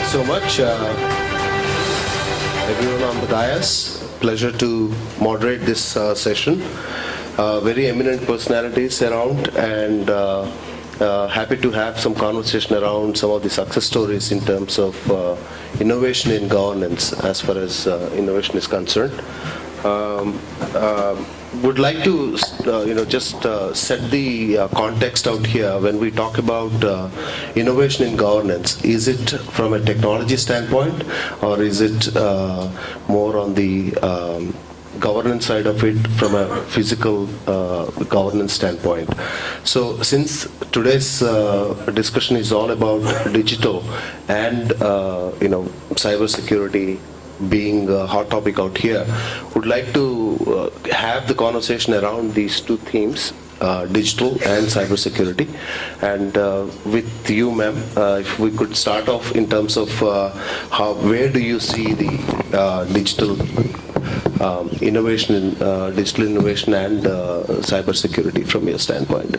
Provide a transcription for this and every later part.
so much, everyone on the dais. Pleasure to moderate this session. Very eminent personalities around, and happy to have some conversation around some of the success stories in terms of innovation in governance as far as innovation is concerned. Would like to just set the context out here when we talk about innovation in governance. Is it from a technology standpoint, or is it more on the governance side of it from a physical governance standpoint? So since today's discussion is all about digital and cyber security being a hot topic out here, would like to have the conversation around these two themes, digital and cyber security. And with you, ma'am, if we could start off in terms of where do you see the digital innovation and cyber security from your standpoint?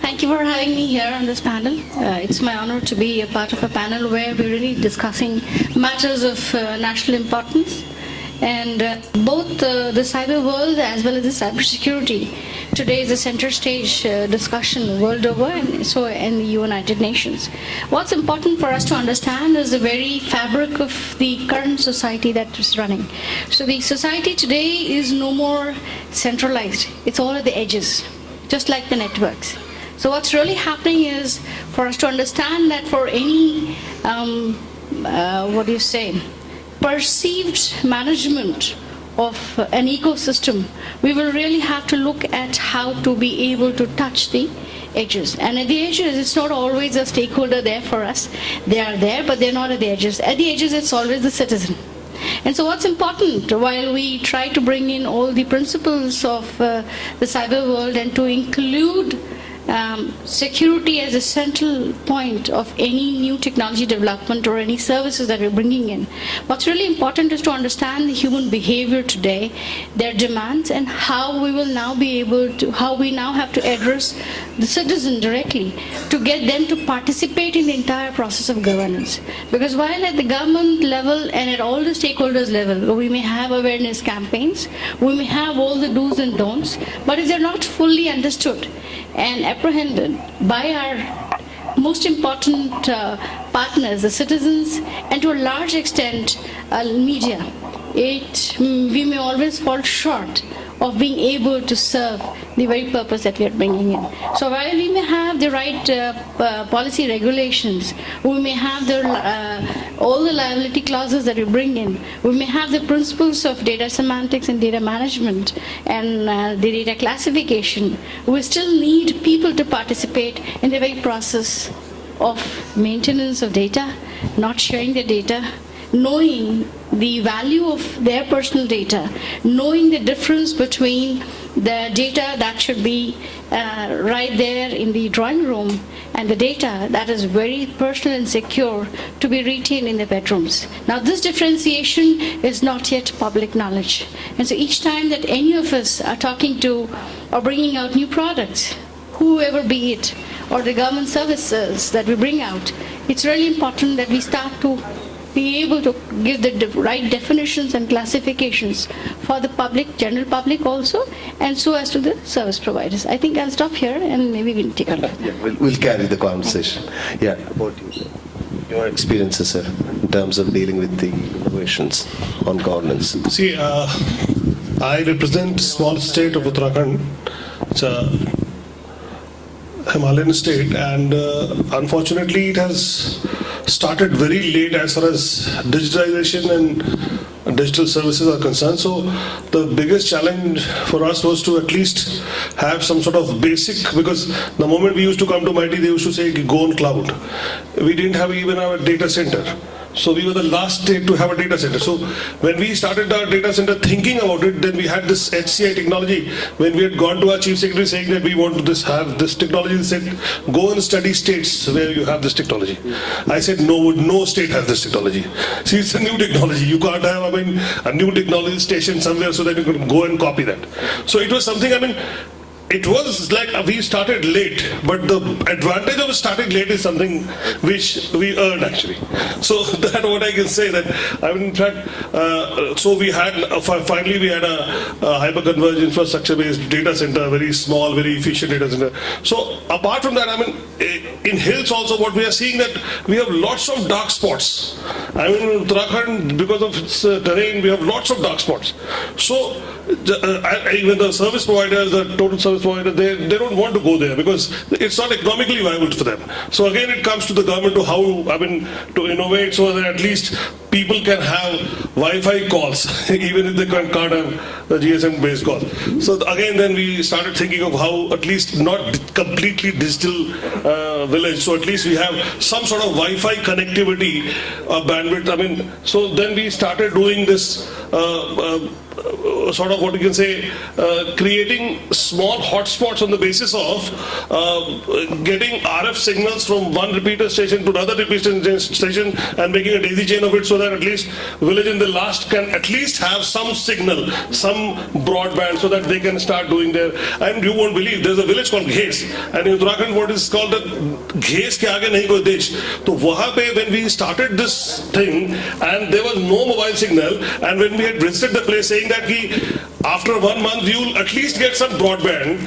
Thank you for having me here on this panel. It's my honor to be a part of a panel where we're really discussing matters of national importance. And both the cyber world as well as the cybersecurity today is a center stage discussion world over, and so in the United Nations. What's important for us to understand is the very fabric of the current society that is running. So the society today is no more centralized. It's all at the edges, just like the networks. So what's really happening is for us to understand that for any, perceived management of an ecosystem, we will really have to look at how to be able to touch the edges. And at the edges, it's not always a stakeholder there for us. They are there, but they're not at the edges. At the edges, it's always the citizen. And so what's important, while we try to bring in all the principles of the cyber world and to include security as a central point of any new technology development or any services that we're bringing in, what's really important is to understand the human behavior today, their demands, and how we will now be able to, how we now have to address the citizen directly to get them to participate in the entire process of governance. Because while at the government level and at all the stakeholders level, we may have awareness campaigns, we may have all the do's and don'ts, but if they're not fully understood and apprehended by our most important partners, the citizens, and to a large extent, media, we may always fall short of being able to serve the very purpose that we are bringing in. So while we may have the right policy regulations, we may have all the liability clauses that we bring in, we may have the principles of data semantics and data management and the data classification, we still need people to participate in the very process of maintenance of data, not sharing the data, knowing the value of their personal data, knowing the difference between the data that should be right there in the drawing room and the data that is very personal and secure to be retained in the bedrooms. Now this differentiation is not yet public knowledge. And so each time that any of us are talking to or bringing out new products, whoever be it, or the government services that we bring out, it's really important that we start to be able to give the right definitions and classifications for the public, general public also, and so as to the service providers. I think I'll stop here and maybe we'll take a look. Yeah, we'll carry the conversation. Yeah, about you, your experiences, sir, in terms of dealing with the innovations on governance. See, I represent small state of Uttarakhand. It's a Himalayan state, and unfortunately it has started very late as far as digitalization and digital services are concerned. So the biggest challenge for us was to at least have some sort of basic, because the moment we used to come to MIT, they used to say go on cloud. We didn't have even our data center. So we were the last state to have a data center. So when we started our data center thinking about it, then we had this HCI technology. When we had gone to our chief secretary saying that we want to have this technology, they said, go and study states where you have this technology. I said, no state has this technology. See, it's a new technology. You can't have, a new technology station somewhere so that you can go and copy that. So it was something, it was like we started late, but the advantage of starting late is something which we earned actually. So that what I can say that I mean, in fact, so we had finally we had a hyper-converged infrastructure-based data center, very small, very efficient data center. So apart from that, I mean, in hills also what we are seeing that we have lots of dark spots. I mean, in Uttarakhand, because of its terrain, we have lots of dark spots. So even the service providers, the total service provider, they don't want to go there because it's not economically viable for them. So again, it comes to the government to how, I mean, to innovate so that at least people can have Wi-Fi calls, even if they can't have the GSM-based calls. So again, then we started thinking of how at least not completely digital village. So at least we have some sort of Wi-Fi connectivity bandwidth. I mean, so then we started doing this sort of what you can say, creating small hotspots on the basis of getting RF signals from one repeater station to another repeater station and making a daisy chain of it so that at least village in the last can at least have some signal, some broadband so that they can start doing their, and you won't believe, there's a village called Ghes, and in Uttarakhand what is called the Ghes ke aage nahi koi desh. So wahan pe when we started this thing and there was no mobile signal, and when we had visited the place saying that after 1 month you'll at least get some broadband.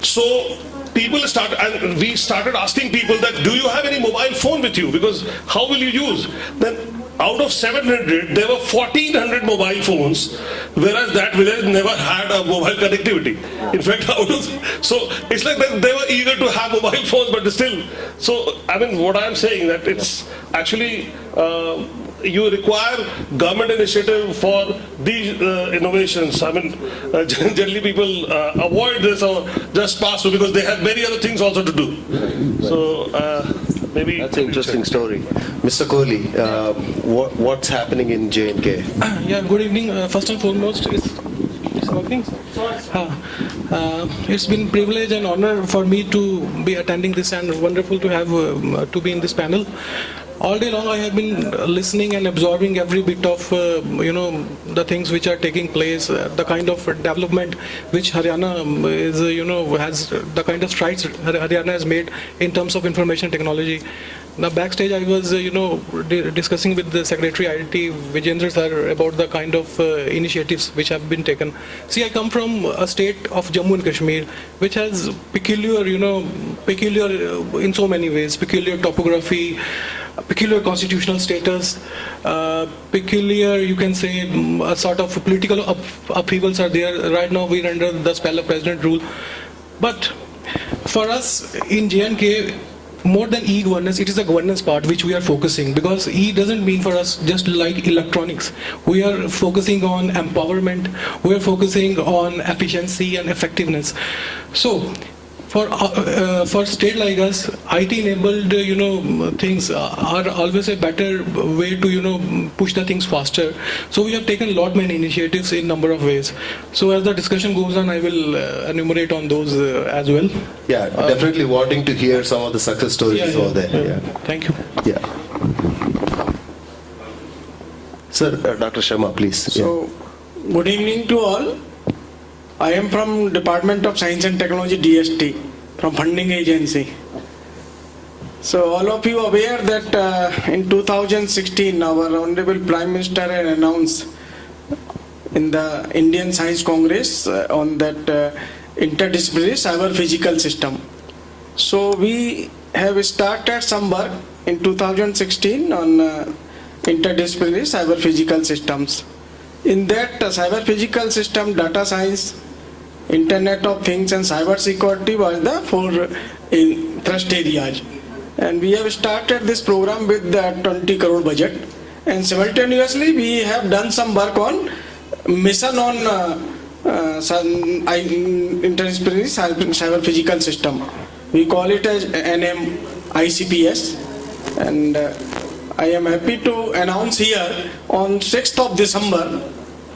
So people we started asking people that, do you have any mobile phone with you? Because how will you use? Then out of 700, there were 1400 mobile phones, whereas that village never had a mobile connectivity. In fact, so it's like that they were eager to have mobile phones, but still. So, I mean, what I'm saying that it's actually, you require government initiative for these innovations. I mean, generally people avoid this or just pass through because they have many other things also to do. So, maybe that's an interesting story. Mr. Kohli, what's happening in J&K? Yeah, good evening. First and foremost, it's working. It's been a privilege and honor for me to be attending this and wonderful to have to be in this panel. All day long I have been listening and absorbing every bit of the things which are taking place, the kind of development which Haryana is has, the kind of strides Haryana has made in terms of information technology. Now backstage I was discussing with the Secretary IT Vijendra sir about the kind of initiatives which have been taken. See, I come from a state of Jammu and Kashmir which has peculiar in so many ways, peculiar topography, peculiar constitutional status, peculiar, you can say, a sort of political upheavals are there. Right now we're under the spell of president rule. But for us in J&K, more than e-governance, it is the governance part which we are focusing, because e doesn't mean for us just like electronics. We are focusing on empowerment, we are focusing on efficiency and effectiveness. So for state like us, IT-enabled things are always a better way to push the things faster. So we have taken lot many initiatives in number of ways. So as the discussion goes on, I will enumerate on those as well. Yeah, definitely wanting to hear some of the success stories over there. Yeah. Thank you. Yeah. Sir, Dr. Sharma, please. So, good evening to all. I am from Department of Science and Technology, DST, from funding agency. So all of you are aware that in 2016 our Honorable Prime Minister had announced in the Indian Science Congress on that interdisciplinary cyber physical system. So we have started some work in 2016 on interdisciplinary cyber physical systems. In that cyber physical system, data science, Internet of Things and cyber security were the four thrust areas. And we have started this program with the 20 crore budget. And simultaneously we have done some work on mission on interdisciplinary cyber physical system. We call it as NMICPS. And I am happy to announce here on 6th of December,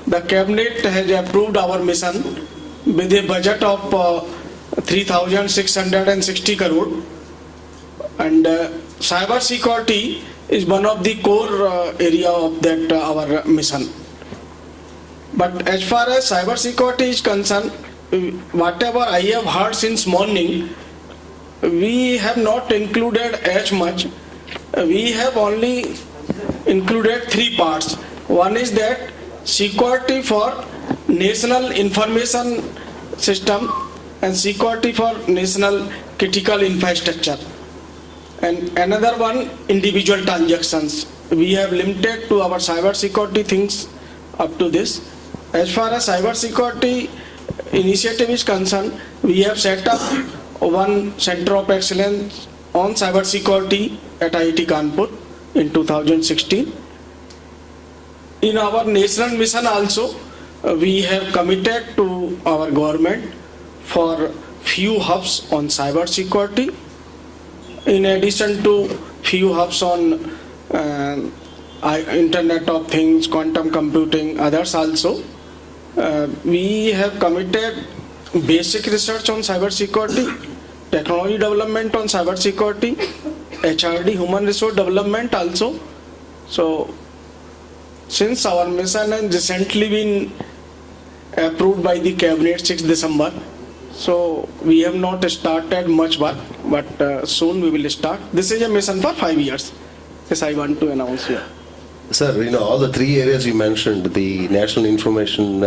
the Cabinet has approved our mission with a budget of 3,660 crore. And cyber security is one of the core area of that our mission. But as far as cyber security is concerned, whatever I have heard since morning, we have not included as much. We have only included three parts. One is that security for national information system and security for national critical infrastructure. And another one, individual transactions. We have limited to our cyber security things up to this. As far as cyber security initiative is concerned, we have set up one center of excellence on cyber security at IIT Kanpur in 2016. In our national mission also, we have committed to our government for few hubs on cyber security. In addition to few hubs on Internet of Things, quantum computing, others also, we have committed basic research on cyber security, technology development on cyber security, HRD, human resource development also. So, since our mission has recently been approved by the cabinet 6 December, so we have not started much work, but soon we will start. This is a mission for 5 years. This I want to announce here. Sir, all the three areas you mentioned, the national information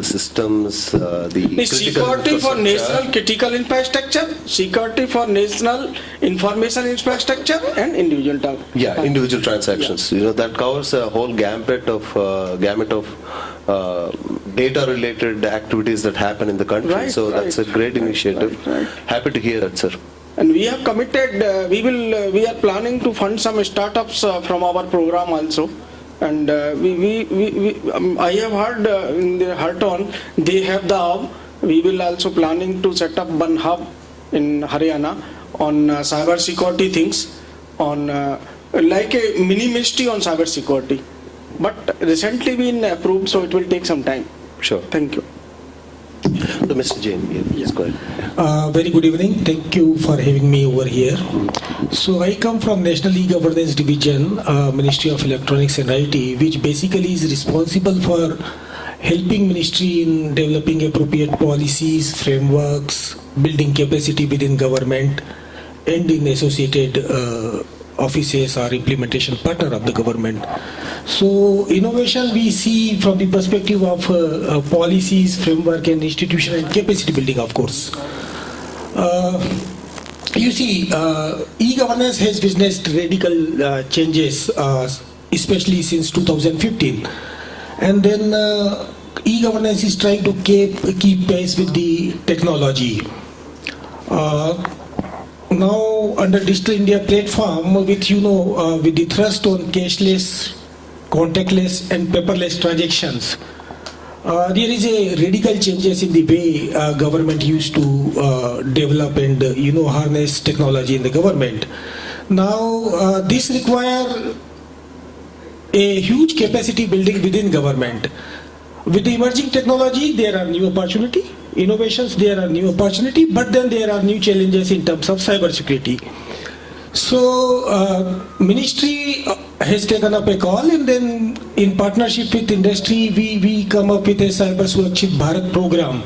systems, the critical security for infrastructure. national critical infrastructure, security for national information infrastructure, and individual Individual transactions. That covers a whole gamut of data-related activities that happen in the country. Right, so that's a great initiative. Right. Happy to hear that, sir. And we have committed, we are planning to fund some startups from our program also. And I have heard in the Harton, they have the hub. We will also planning to set up one hub in Haryana on cyber security things, on like a mini ministry on cyber security. But recently been approved, so it will take some time. Sure. Thank you. So, Mr. Jain, please go ahead. Very good evening. Thank you for having me over here. So I come from National E-Governance Division, Ministry of Electronics and IT, which basically is responsible for helping ministry in developing appropriate policies, frameworks, building capacity within government and in associated offices or implementation partner of the government. So innovation we see from the perspective of policies, framework and institution and capacity building, of course. You see, e-governance has witnessed radical changes, especially since 2015. And then e-governance is trying to keep pace with the technology. Now, under Digital India platform, with with the thrust on cashless, contactless, and paperless transactions, there is a radical changes in the way government used to develop and harness technology in the government. Now, this require a huge capacity building within government. With the emerging technology, there are new opportunity. Innovations, there are new opportunity, but then there are new challenges in terms of cyber security. So, ministry has taken up a call, and then in partnership with industry, we come up with a Cyber Surakshit Bharat program,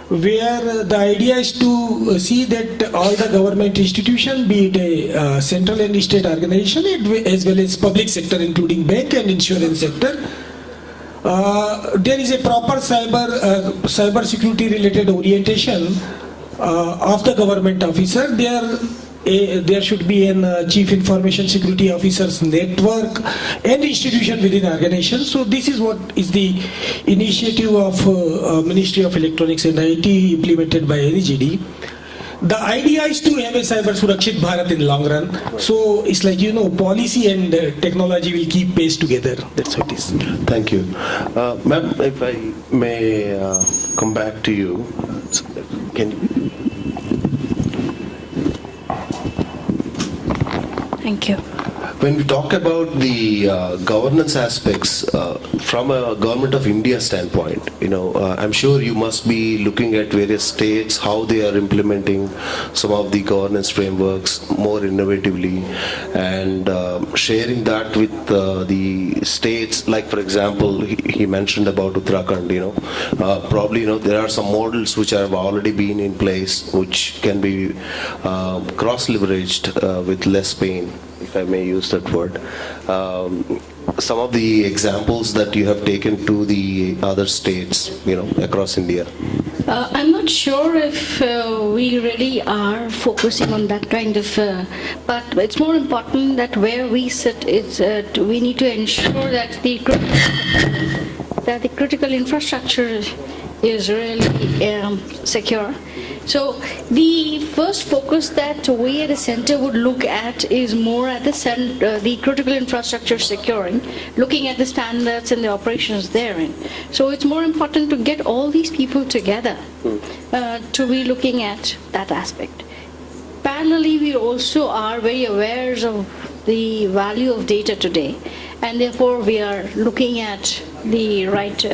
where the idea is to see that all the government institutions, be it a central and state organization, as well as public sector, including bank and insurance sector, there is a proper cyber security related orientation of the government officer. There should be a chief information security officers network and institution within organization. So this is what is the initiative of Ministry of Electronics and IT implemented by NEGD. The idea is to have a Cyber Surakshit Bharat in long run. So it's like, policy and technology will keep pace together. That's how it is. Thank you. Ma'am, if I may come back to you. Can you? Thank you. When we talk about the governance aspects from a government of India standpoint, I'm sure you must be looking at various states, how they are implementing some of the governance frameworks more innovatively, and sharing that with the states. Like for example, he mentioned about Uttarakhand. Probably there are some models which have already been in place, which can be cross-leveraged with less pain, if I may use that word. Some of the examples that you have taken to the other states, across India. I'm not sure if we really are focusing on that kind of, but it's more important that where we sit, we need to ensure that the critical infrastructure is really secure. So the first focus that we at the center would look at is more at the critical infrastructure securing, looking at the standards and the operations therein. So it's more important to get all these people together to be looking at that aspect. Parallelly, we also are very aware of the value of data today, and therefore we are looking at the right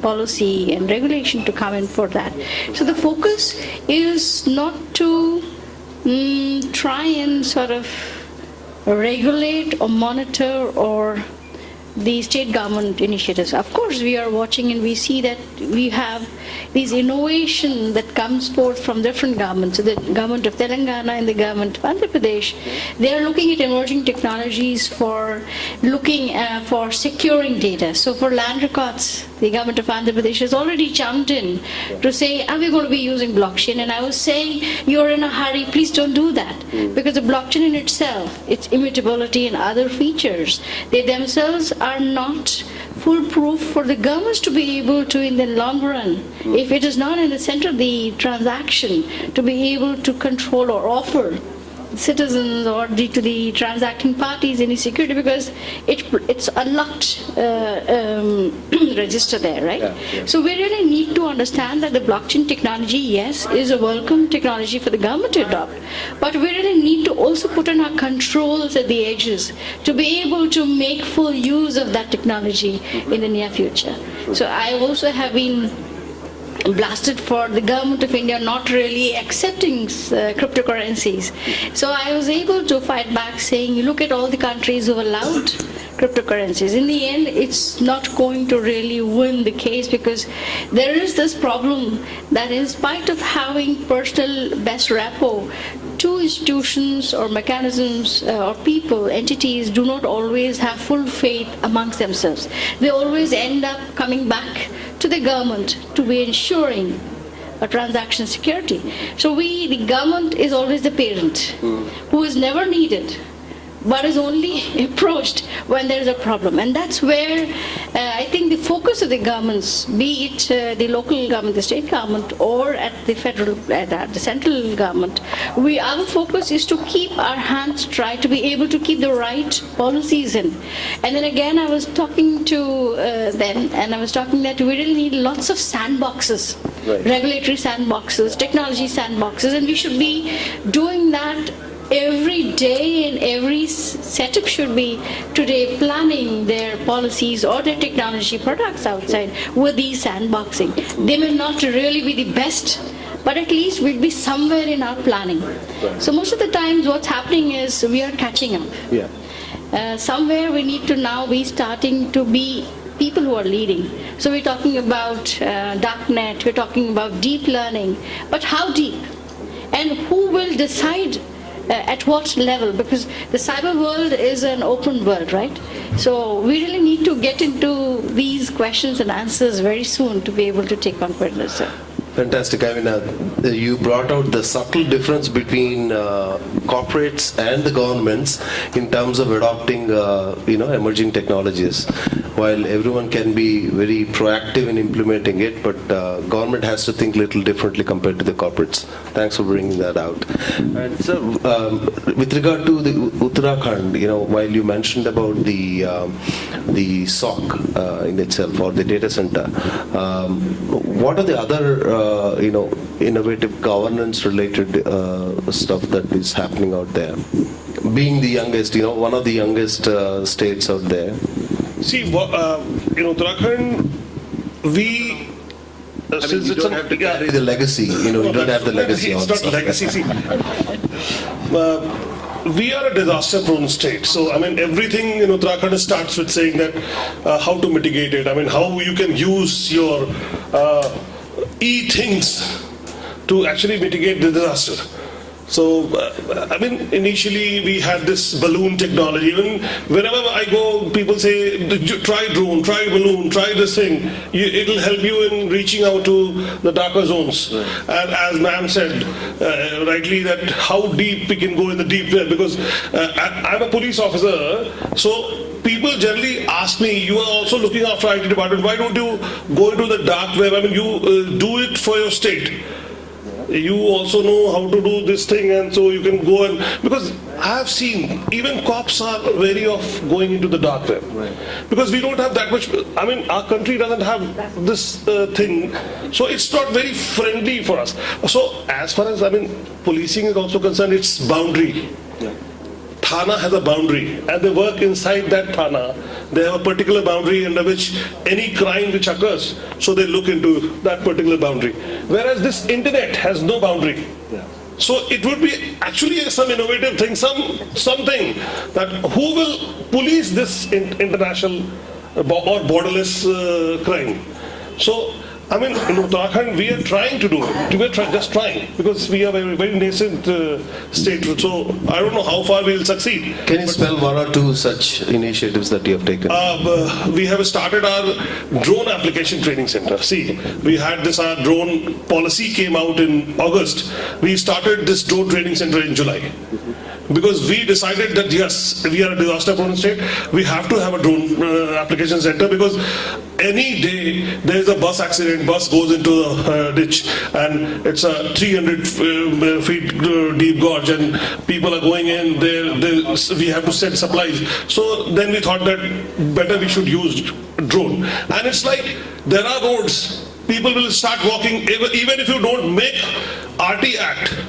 policy and regulation to come in for that. So the focus is not to try and sort of regulate or monitor or the state government initiatives. Of course, we are watching and we see that we have these innovation that comes forth from different governments. So the government of Telangana and the government of Andhra Pradesh, they are looking at emerging technologies for for securing data. So for land records, the government of Andhra Pradesh has already jumped in to say, are we going to be using blockchain? And I was saying, you're in a hurry, please don't do that. Because the blockchain in itself, its immutability and other features, they themselves are not foolproof for the governments to be able to, in the long run, if it is not in the center of the transaction, to be able to control or offer citizens or to the transacting parties any security, because it's unlocked register there, right? Yeah. So we really need to understand that the blockchain technology, yes, is a welcome technology for the government to adopt, but we really need to also put in our controls at the edges to be able to make full use of that technology in the near future. So I also have been blasted for the government of India not really accepting cryptocurrencies. So I was able to fight back saying, you look at all the countries who allowed cryptocurrencies. In the end, it's not going to really win the case, because there is this problem that in spite of having personal best repo, two institutions or mechanisms or people, entities do not always have full faith amongst themselves. They always end up coming back to the government to be ensuring a transaction security. So the government is always the parent who is never needed, but is only approached when there is a problem. And that's where I think the focus of the governments, be it the local government, the state government, or at the federal, at the central government, our focus is to keep our hands dry, to be able to keep the right policies in. And then again, I was talking to them, and I was talking that we really need lots of sandboxes, Right. regulatory sandboxes, technology sandboxes, and we should be doing that every day, and every setup should be today planning their policies or their technology products outside with these sandboxing. They may not really be the best, but at least we'll be somewhere in our planning. So most of the times what's happening is we are catching up. Yeah. Somewhere we need to now be starting to be people who are leading. So we're talking about darknet, we're talking about deep learning, but how deep? And who will decide at what level? Because the cyber world is an open world, right? So we really need to get into these questions and answers very soon to be able to take on further. So. Fantastic. I mean, you brought out the subtle difference between corporates and the governments in terms of adopting, emerging technologies. While everyone can be very proactive in implementing it, but government has to think a little differently compared to the corporates. Thanks for bringing that out. And so, with regard to the Uttarakhand, while you mentioned about the SOC in itself, or the data center, what are the other innovative governance related stuff that is happening out there? being the youngest, one of the youngest states out there. See, in Uttarakhand, we. You don't have to carry the legacy, you don't have the legacy. It's not legacy. See, we are a disaster-prone state. So, everything in Uttarakhand starts with saying that how to mitigate it. How you can use your e-things to actually mitigate the disaster. So, initially we had this balloon technology. Even wherever I go, people say, try drone, try balloon, try this thing. It'll help you in reaching out to the darker zones. And as ma'am said, rightly, that how deep we can go in the deep web. Because I'm a police officer, so people generally ask me, you are also looking after IT department, why don't you go into the dark web? You do it for your state. You also know how to do this thing, and so you can go and, because I have seen even cops are wary of going into the dark web, because we don't have that much. Our country doesn't have this thing, so it's not very friendly for us. So as far as policing is also concerned, it's boundary. Thana has a boundary, and they work inside that Thana. They have a particular boundary under which any crime which occurs, so they look into that particular boundary. Whereas this internet has no boundary. So it would be actually some innovative thing, something that who will police this international or borderless crime. So in Uttarakhand, we are trying to do it. We are just trying, because we are a very nascent state. So I don't know how far we will succeed. Can you spell one or two such initiatives that you have taken? We have started our drone application training center. See, we had this, our drone policy came out in August. We started this drone training center in July. Because we decided that yes, we are a disaster-prone state, we have to have a drone application center, because any day there is a bus accident, bus goes into the ditch, and it's a 300 feet deep gorge, and people are going in there, we have to send supplies. So then we thought that better we should use drone. And it's like, there are roads, people will start walking, even if you don't make RT Act.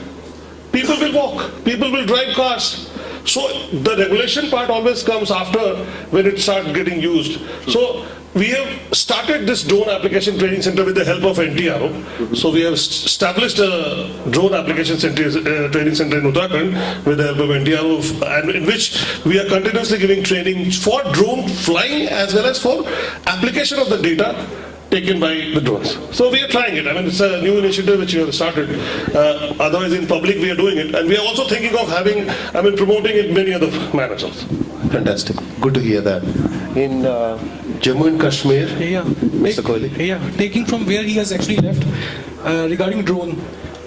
People will walk, people will drive cars. So the regulation part always comes after, when it starts getting used. So we have started this drone application training center with the help of NTRO. So we have established a drone application center, training center in Uttarakhand with the help of NTRO, and in which we are continuously giving training for drone flying as well as for application of the data taken by the drones. So we are trying it. It's a new initiative which we have started. Otherwise in public we are doing it. And we are also thinking of having, promoting it in many other manners also. Fantastic. Good to hear that. In Jammu and Kashmir, Mr. Kohli? Taking from where he has actually left, regarding drone.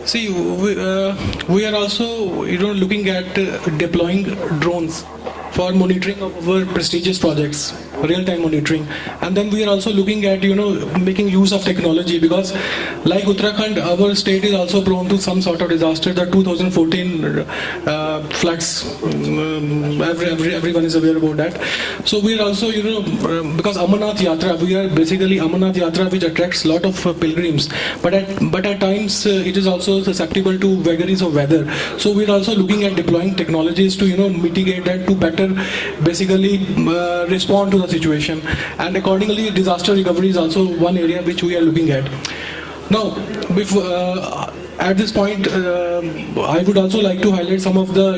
See, we are also looking at deploying drones for monitoring of our prestigious projects, real-time monitoring. And then we are also looking at, making use of technology, because like Uttarakhand, our state is also prone to some sort of disaster. The 2014 floods, everyone is aware about that. So we are also, because Amarnath Yatra, we are basically Amarnath Yatra, which attracts a lot of pilgrims. But at times, it is also susceptible to vagaries of weather. So we are also looking at deploying technologies to, mitigate that, to better basically respond to the situation, and accordingly disaster recovery is also one area which we are looking at. Now, at this point, I would also like to highlight some of the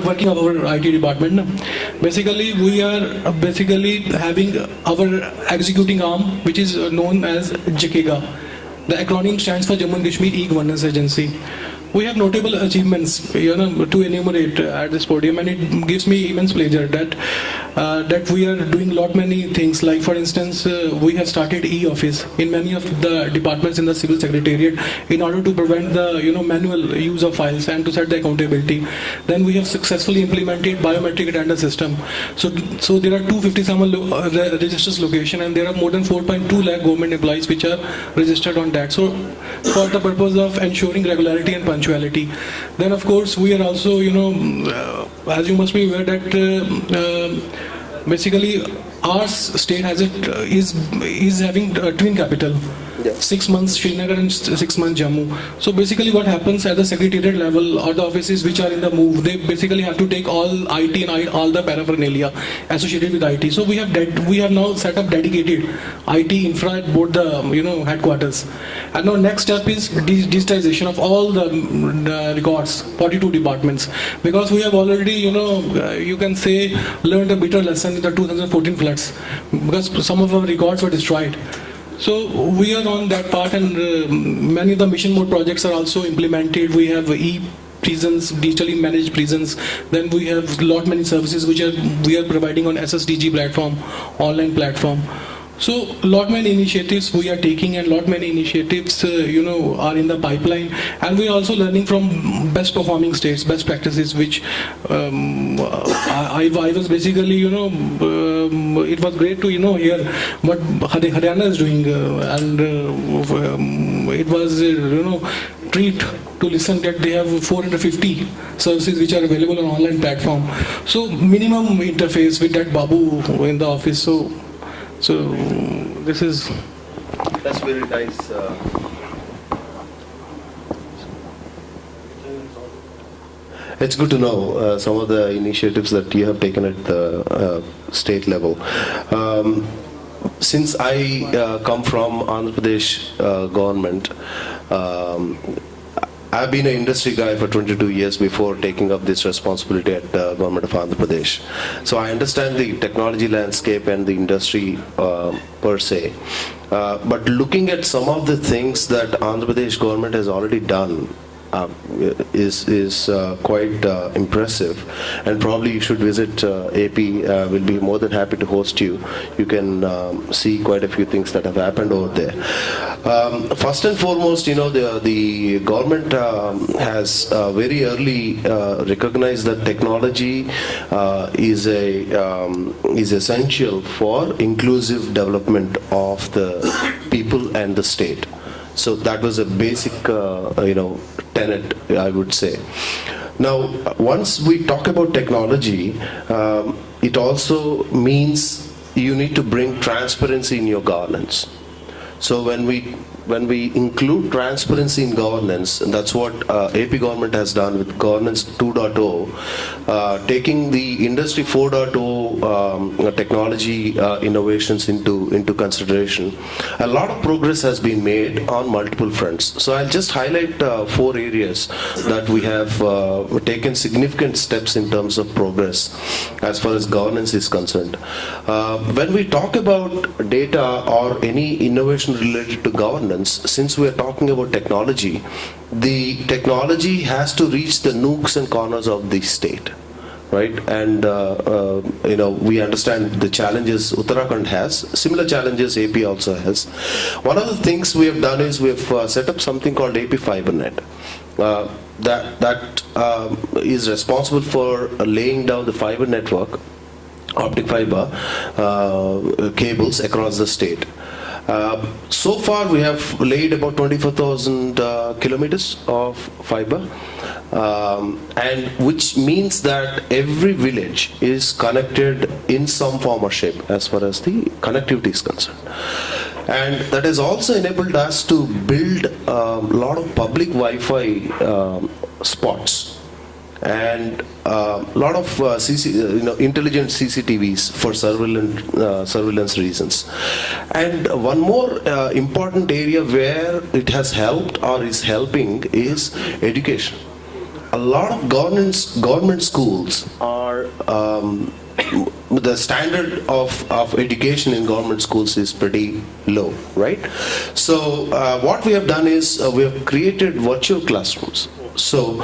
working of our IT department. Basically, we are having our executing arm, which is known as JKEGA. The acronym stands for Jammu and Kashmir E-Governance Agency. We have notable achievements, to enumerate at this podium, and it gives me immense pleasure that we are doing many things. Like for instance, we have started e-office in many of the departments in the civil secretariat in order to prevent the manual use of files and to set the accountability. Then we have successfully implemented biometric attendance system. So there are 257 registers location, and there are more than 4.2 lakh government employees which are registered on that. So for the purpose of ensuring regularity and punctuality. Then of course we are also, as you must be aware that basically our state is having a twin capital. 6 months Srinagar and 6 months Jammu. So basically what happens at the secretariat level or the offices which are in the move, they basically have to take all IT and all the paraphernalia associated with IT. So we have now set up dedicated IT infra at both the headquarters. And now next step is digitization of all the records, 42 departments, because we have already you can say learned a bitter lesson in the 2014 floods, because some of our records were destroyed. So we are on that part, and many of the mission mode projects are also implemented. We have prisons, digitally managed prisons. Then we have many services which we are providing on SSDG platform, online platform. So many initiatives we are taking, and many initiatives are in the pipeline, and we are also learning from best performing states, best practices, which I was basically it was great to hear what Haryana is doing, and it was treat to listen that they have 450 services which are available on online platform. So minimum interface with that Babu in the office. So this is. That's very nice. It's good to know some of the initiatives that you have taken at the state level. Since I come from Andhra Pradesh government, I've been an industry guy for 22 years before taking up this responsibility at the government of Andhra Pradesh. So I understand the technology landscape and the industry per se. But looking at some of the things that Andhra Pradesh government has already done is quite impressive, and probably you should visit AP. We'll be more than happy to host you. You can see quite a few things that have happened over there. First and foremost, the government has very early recognized that technology is essential for inclusive development of the people and the state. So that was a basic, tenet, I would say. Now, once we talk about technology, it also means you need to bring transparency in your governance. So when we include transparency in governance, and that's what AP government has done with Governance 2.0, taking the Industry 4.0 technology innovations into consideration. A lot of progress has been made on multiple fronts. So I'll just highlight 4 areas that we have taken significant steps in terms of progress as far as governance is concerned. When we talk about data or any innovation related to governance, since we are talking about technology, the technology has to reach the nooks and corners of the state, right? And we understand the challenges Uttarakhand has, similar challenges AP also has. One of the things we have done is we have set up something called AP FiberNet. That is responsible for laying down the fiber network, optic fiber cables across the state. So far we have laid about 24,000 kilometers of fiber, and which means that every village is connected in some form or shape as far as the connectivity is concerned. And that has also enabled us to build a lot of public Wi-Fi spots, and a lot of intelligent CCTVs for surveillance reasons. And one more important area where it has helped or is helping is education. A lot of government schools are the standard of education in government schools is pretty low, right? So what we have done is we have created virtual classrooms. So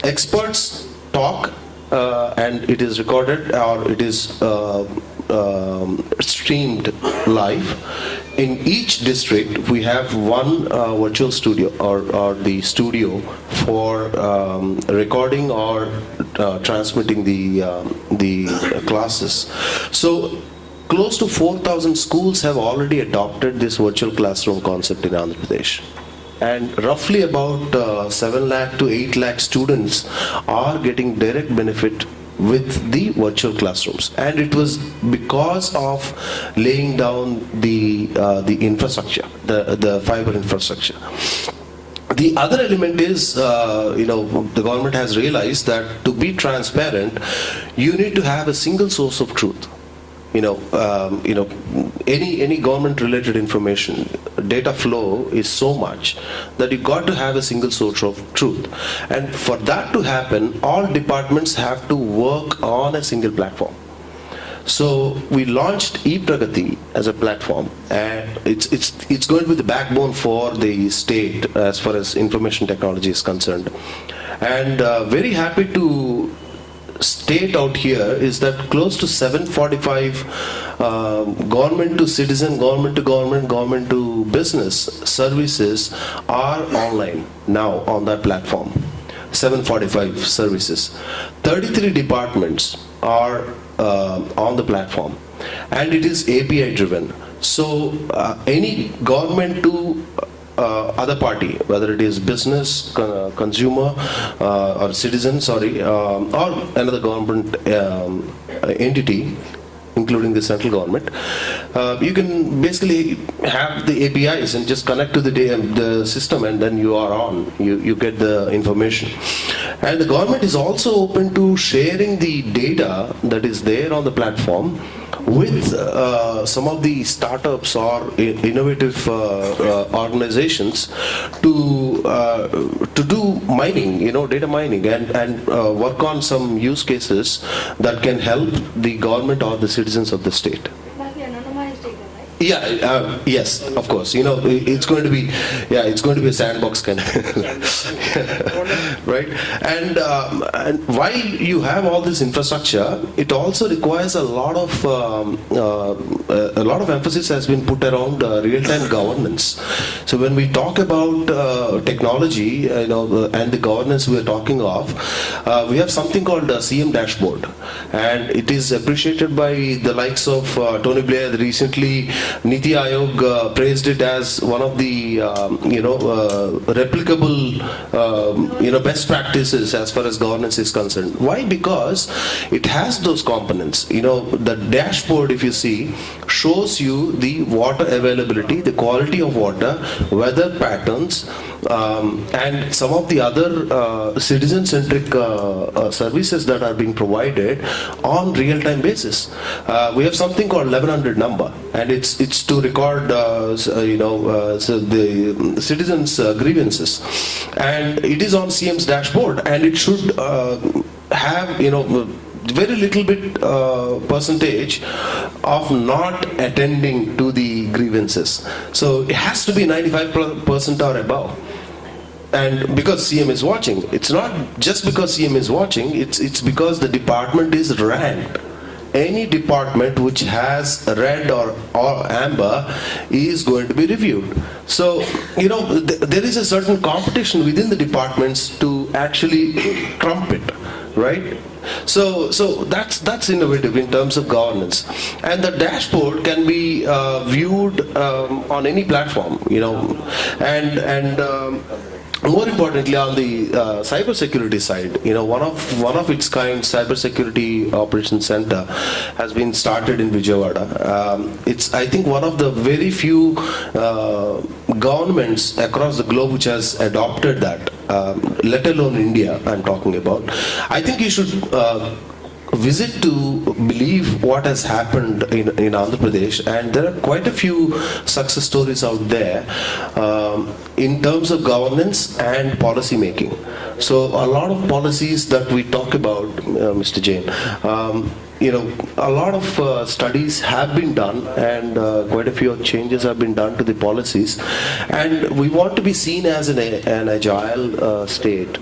experts talk, and it is recorded or it is streamed live. In each district, we have one virtual studio or the studio for recording or transmitting the classes. So close to 4,000 schools have already adopted this virtual classroom concept in Andhra Pradesh. And roughly about 7 lakh to 8 lakh students are getting direct benefit with the virtual classrooms, and it was because of laying down the infrastructure, the fiber infrastructure. The other element is, the government has realized that to be transparent, you need to have a single source of truth. Any government-related information, data flow is so much that you got to have a single source of truth. And for that to happen, all departments have to work on a single platform. So we launched ePragati as a platform, and it's going to be the backbone for the state as far as information technology is concerned. And very happy to state out here is that close to 745 government to citizen, government to government, government to business services are online now on that platform. 745 services. 33 departments are on the platform, and it is API driven. So any government to other party, whether it is business, consumer, or citizen, or another government entity, including the central government, you can basically have the APIs and just connect to the system, and then you are on. You get the information. And the government is also open to sharing the data that is there on the platform with some of the startups or innovative organizations to do mining, data mining, and work on some use cases that can help the government or the citizens of the state. Yeah, yes, of course. It's going to be a sandbox kind of, right? And while you have all this infrastructure, it also requires a lot of emphasis has been put around real-time governance. So when we talk about technology, and the governance we are talking of, we have something called CM dashboard, and it is appreciated by the likes of Tony Blair. Recently, Niti Aayog praised it as one of the replicable best practices as far as governance is concerned. Why? Because it has those components. The dashboard, if you see, shows you the water availability, the quality of water, weather patterns, and some of the other citizen-centric services that are being provided on real-time basis. We have something called 1100 number, and it's to record the citizens' grievances, and it is on CM's dashboard, and it should have very little bit percentage of not attending to the grievances. So it has to be 95% or above. And because CM is watching, it's not just because CM is watching, it's because the department is ranked. Any department which has red or amber is going to be reviewed. So, there is a certain competition within the departments to actually trump it, right? So that's innovative in terms of governance, and the dashboard can be viewed on any platform, and more importantly, on the cybersecurity side, one of its kind cybersecurity operations center has been started in Vijayawada. It's, I think, one of the very few governments across the globe which has adopted that, let alone India. I'm talking about. I think you should visit to believe what has happened in Andhra Pradesh, and there are quite a few success stories out there in terms of governance and policy making. So a lot of policies that we talk about, Mr. Jain, a lot of studies have been done, and quite a few changes have been done to the policies, and we want to be seen as an agile state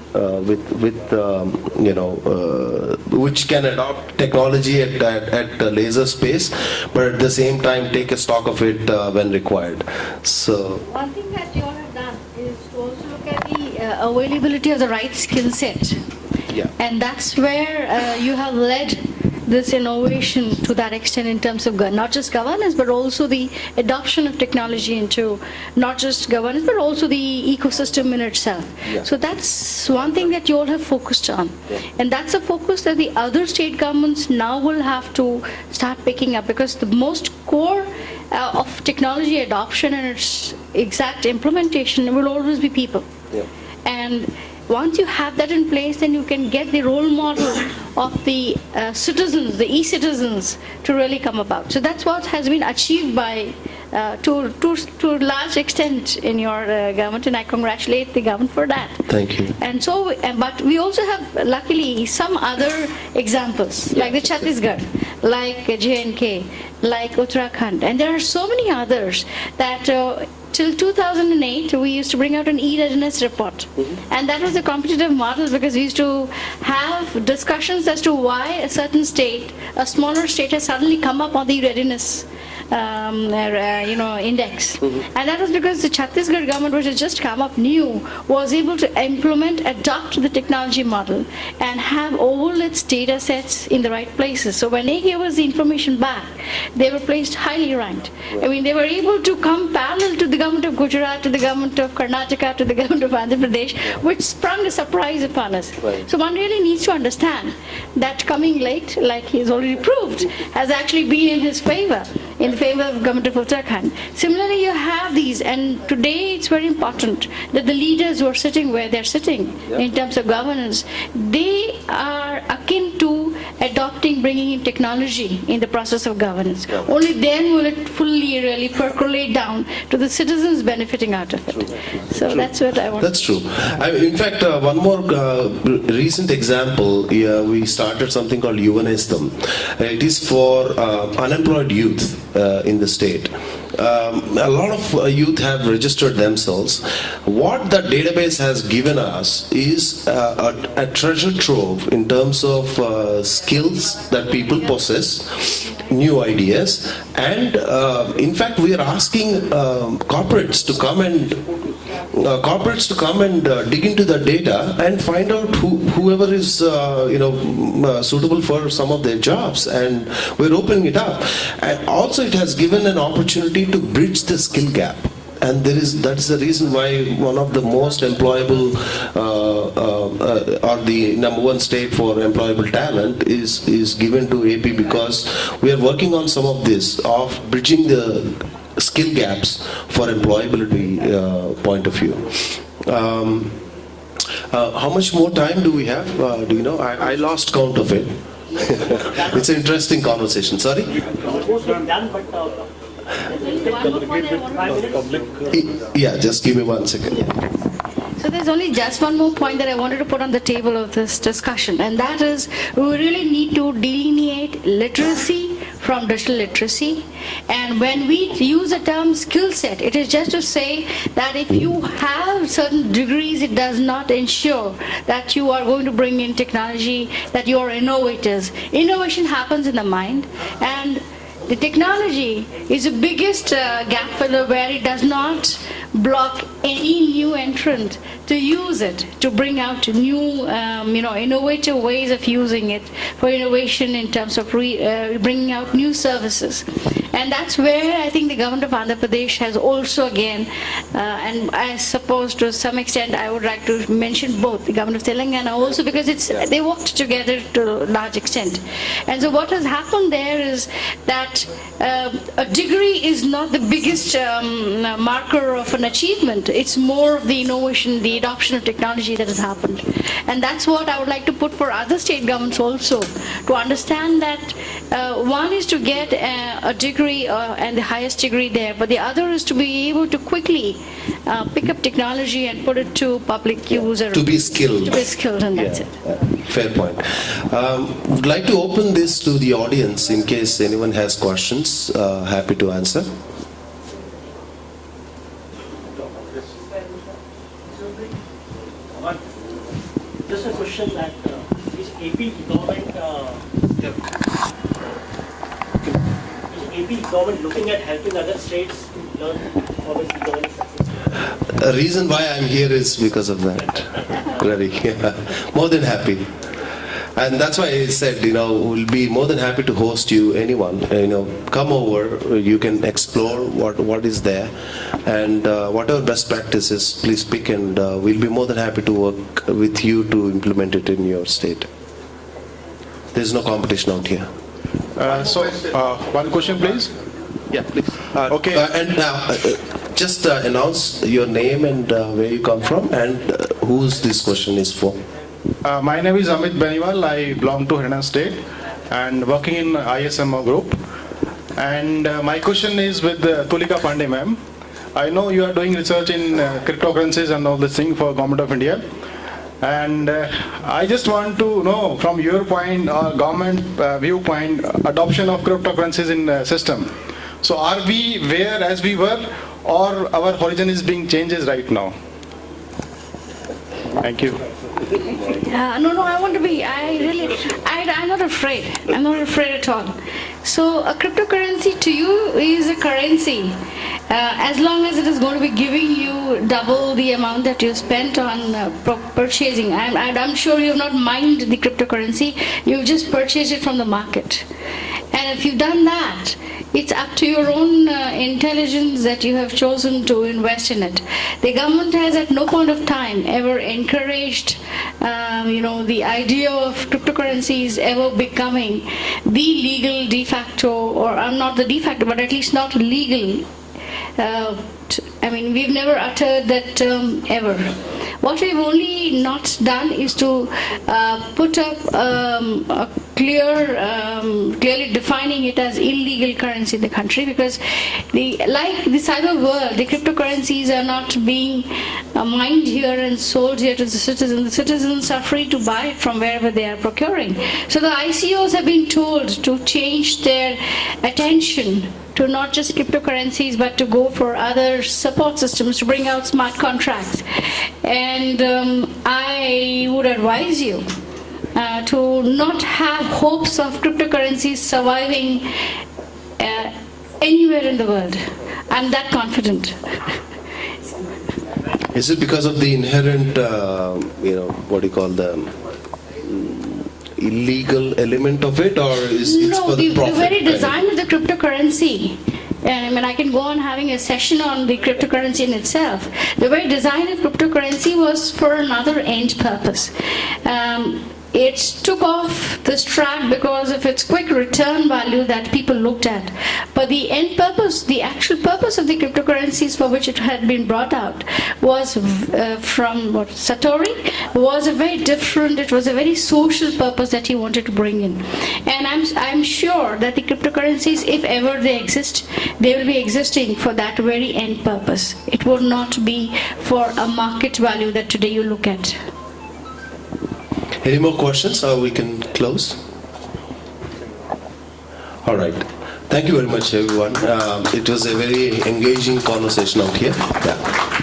which can adopt technology at laser space, but at the same time take a stock of it when required. So one thing that you all have done is to also look at the availability of the right skill set. Yeah. And that's where you have led this innovation to that extent in terms of not just governance, but also the adoption of technology into not just governance, but also the ecosystem in itself. So that's one thing that you all have focused on. And that's a focus that the other state governments now will have to start picking up, because the most core of technology adoption and its exact implementation will always be people. And once you have that in place, then you can get the role model of the citizens, the e-citizens, to really come about. So that's what has been achieved by, to a large extent in your government, and I congratulate the government for that. Thank you. And so, but we also have, luckily, some other examples, like the Chhattisgarh, like J&K, like Uttarakhand, and there are so many others that till 2008, we used to bring out an e-readiness report. And that was a competitive model, because we used to have discussions as to why a certain state, a smaller state, has suddenly come up on the readiness index. And that was because the Chhattisgarh government, which had just come up new, was able to implement, adopt the technology model and have all its data sets in the right places. So when they gave us the information back, they were placed highly ranked. I mean, they were able to come parallel to the government of Gujarat, to the government of Karnataka, to the government of Andhra Pradesh, which sprung a surprise upon us. So one really needs to understand that coming late, like he's already proved, has actually been in his favor, in favor of government of Uttarakhand. Similarly, you have these, and today it's very important that the leaders who are sitting where they're sitting in terms of governance, they are akin to adopting, bringing in technology in the process of governance. Only then will it fully really percolate down to the citizens benefiting out of it. So that's what I want. That's true. In fact, one more recent example, we started something called Yuvanestham. It is for unemployed youth in the state. A lot of youth have registered themselves. What the database has given us is a treasure trove in terms of skills that people possess, new ideas, and in fact we are asking corporates to come and dig into the data and find out whoever is suitable for some of their jobs, and we're opening it up. And also it has given an opportunity to bridge the skill gap. And that's the reason why one of the most employable or the number one state for employable talent is given to AP, because we are working on some of this, of bridging the skill gaps for employability point of view. How much more time do we have? Do you know? I lost count of it. It's an interesting conversation. Sorry? Yeah, just give me 1 second. So there's only just one more point that I wanted to put on the table of this discussion, and that is we really need to delineate literacy from digital literacy. And when we use the term skill set, it is just to say that if you have certain degrees, it does not ensure that you are going to bring in technology, that you are innovators. Innovation happens in the mind, and the technology is the biggest gap filler, where it does not block any new entrant to use it, to bring out new, innovative ways of using it for innovation in terms of bringing out new services. And that's where I think the government of Andhra Pradesh has also again, and I suppose to some extent I would like to mention both, the government of Telangana also, because they worked together to a large extent. And so what has happened there is that a degree is not the biggest marker of an achievement. It's more of the innovation, the adoption of technology that has happened. And that's what I would like to put for other state governments also, to understand that one is to get a degree and the highest degree there, but the other is to be able to quickly pick up technology and put it to public use. Or To be skilled. To be skilled, and that's it. Fair point. Would like to open this to the audience in case anyone has questions. Happy to answer. Just a question that is AP government looking at helping other states to learn how is government successful? The reason why I'm here is because of that. Very, more than happy. And that's why I said, we'll be more than happy to host you, anyone. Come over, you can explore what is there, and whatever best practices, please pick, and we'll be more than happy to work with you to implement it in your state. There's no competition out here. One question, please. Yeah, please. Okay. And just announce your name and where you come from, and whose this question is for. My name is Amit Beniwal. I belong to Haryana State and working in ISMO group. And my question is with Tulika Pandey ma'am. I know you are doing research in cryptocurrencies and all this thing for Government of India. And I just want to know from your point or government viewpoint, adoption of cryptocurrencies in system. So are we where as we were, or our horizon is being changes right now? Thank you. No, I want to be, I'm not afraid. I'm not afraid at all. So a cryptocurrency to you is a currency. As long as it is going to be giving you double the amount that you spent on purchasing. I'm sure you have not mined the cryptocurrency. You've just purchased it from the market. And if you've done that, it's up to your own intelligence that you have chosen to invest in it. The government has at no point of time ever encouraged, the idea of cryptocurrencies ever becoming the legal de facto, or not the de facto, but at least not legal. We've never uttered that term ever. What we've only not done is to put up a clearly defining it as illegal currency in the country, because like the cyber world, the cryptocurrencies are not being mined here and sold here to the citizens. The citizens are free to buy it from wherever they are procuring. So the ICOs have been told to change their attention to not just cryptocurrencies, but to go for other support systems to bring out smart contracts. And I would advise you to not have hopes of cryptocurrencies surviving anywhere in the world. I'm that confident. Is it because of the inherent, what do you call illegal element of it, or is it for the profit? The very design of the cryptocurrency, I can go on having a session on the cryptocurrency in itself. The very design of cryptocurrency was for another end purpose. It took off this track because of its quick return value that people looked at. But the end purpose, the actual purpose of the cryptocurrencies for which it had been brought out was from Satori, was a very different, it was a very social purpose that he wanted to bring in. And I'm sure that the cryptocurrencies, if ever they exist, they will be existing for that very end purpose. It will not be for a market value that today you look at. Any more questions, or we can close? All right. Thank you very much, everyone. It was a very engaging conversation out here. Yeah.